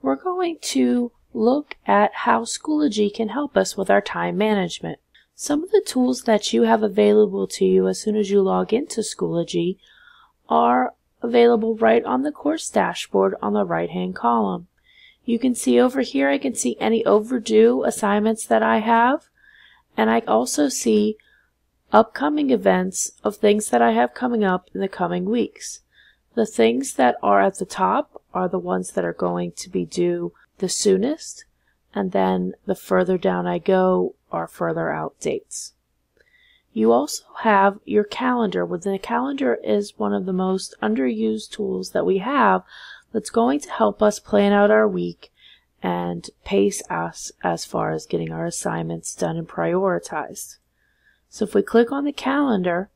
we're going to look at how Schoology can help us with our time management. Some of the tools that you have available to you as soon as you log into Schoology are available right on the course dashboard on the right-hand column. You can see over here, I can see any overdue assignments that I have, and I also see upcoming events of things that I have coming up in the coming weeks. The things that are at the top are the ones that are going to be due the soonest, and then the further down I go are further out dates. You also have your calendar. Within a calendar is one of the most underused tools that we have that's going to help us plan out our week and pace us as far as getting our assignments done and prioritized. So if we click on the calendar,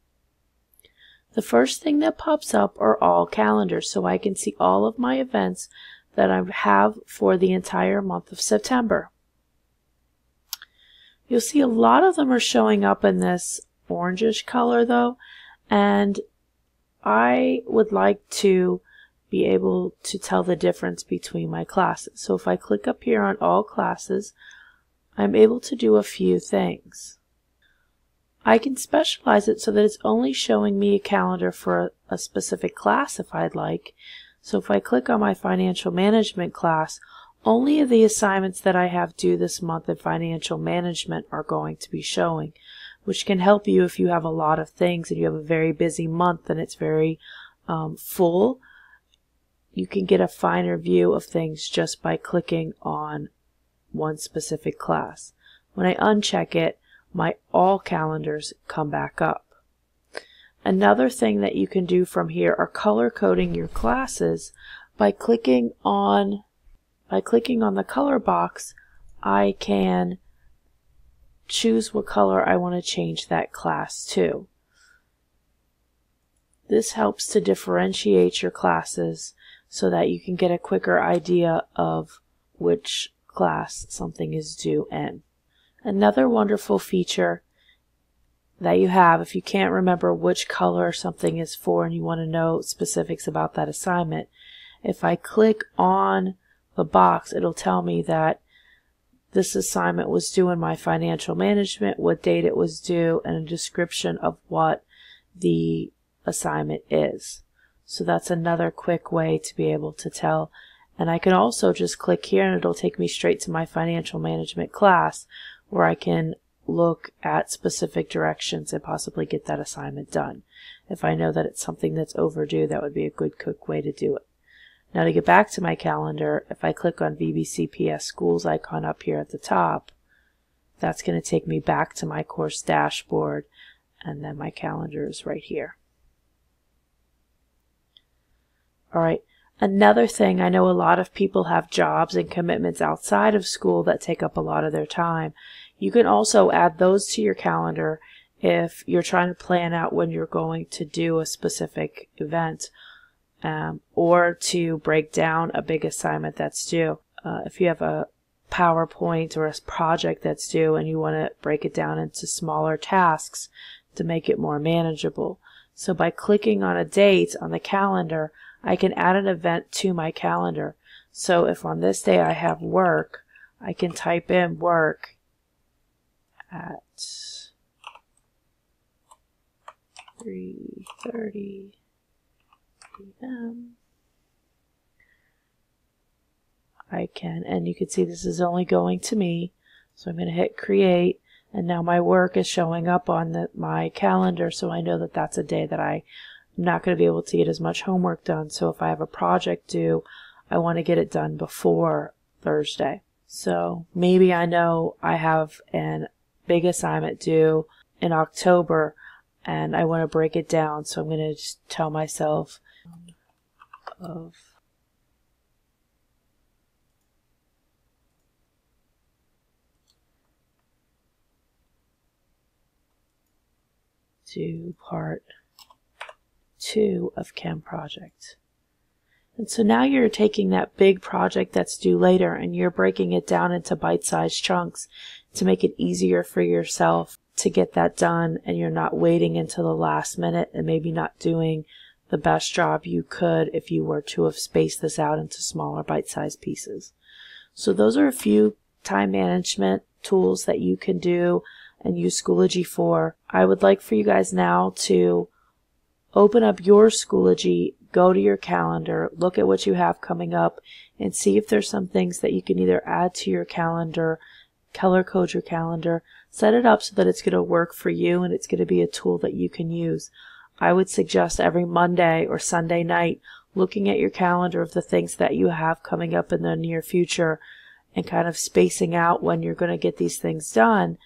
the first thing that pops up are all calendars, so I can see all of my events that I have for the entire month of September. You'll see a lot of them are showing up in this orangish color though, and I would like to be able to tell the difference between my classes. So if I click up here on all classes, I'm able to do a few things. I can specialize it so that it's only showing me a calendar for a specific class if I'd like. So if I click on my financial management class, only the assignments that I have due this month in financial management are going to be showing, which can help you if you have a lot of things and you have a very busy month and it's very full. You can get a finer view of things just by clicking on one specific class. When I uncheck it, my all calendars come back up. Another thing that you can do from here are color coding your classes. By clicking on the color box, I can choose what color I want to change that class to. This helps to differentiate your classes so that you can get a quicker idea of which class something is due in. Another wonderful feature that you have, if you can't remember which color something is for and you want to know specifics about that assignment, if I click on the box, it'll tell me that this assignment was due in my financial management, what date it was due, and a description of what the assignment is. So that's another quick way to be able to tell. And I can also just click here and it'll take me straight to my financial management class where I can look at specific directions and possibly get that assignment done. If I know that it's something that's overdue, that would be a good quick way to do it. Now to get back to my calendar, if I click on VBCPS Schools icon up here at the top, that's going to take me back to my course dashboard, and then my calendar is right here. Alright, another thing, I know a lot of people have jobs and commitments outside of school that take up a lot of their time. You can also add those to your calendar if you're trying to plan out when you're going to do a specific event, or to break down a big assignment that's due. If you have a PowerPoint or a project that's due and you want to break it down into smaller tasks to make it more manageable. So by clicking on a date on the calendar, I can add an event to my calendar. So if on this day I have work, I can type in work at 3:30 p.m. I can, and you can see this is only going to me, so I'm going to hit create, and now my work is showing up on my calendar, so I know that that's a day that I'm not going to be able to get as much homework done. So if I have a project due, I want to get it done before Thursday. So maybe I know I have a big assignment due in October and I want to break it down, so I'm going to just tell myself of to part 2 of Chem project. And so now you're taking that big project that's due later and you're breaking it down into bite-sized chunks to make it easier for yourself to get that done, and you're not waiting until the last minute and maybe not doing the best job you could if you were to have spaced this out into smaller bite-sized pieces. So those are a few time management tools that you can do and use Schoology for. I would like for you guys now to open up your Schoology, go to your calendar, look at what you have coming up, and see if there's some things that you can either add to your calendar, color code your calendar, set it up so that it's going to work for you and it's going to be a tool that you can use. I would suggest every Monday or Sunday night looking at your calendar of the things that you have coming up in the near future and kind of spacing out when you're going to get these things done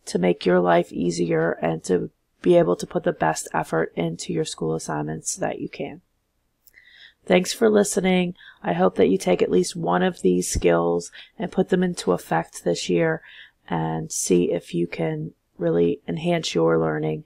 to make your life easier and to be able to put the best effort into your school assignments that you can. Thanks for listening. I hope that you take at least one of these skills and put them into effect this year and see if you can really enhance your learning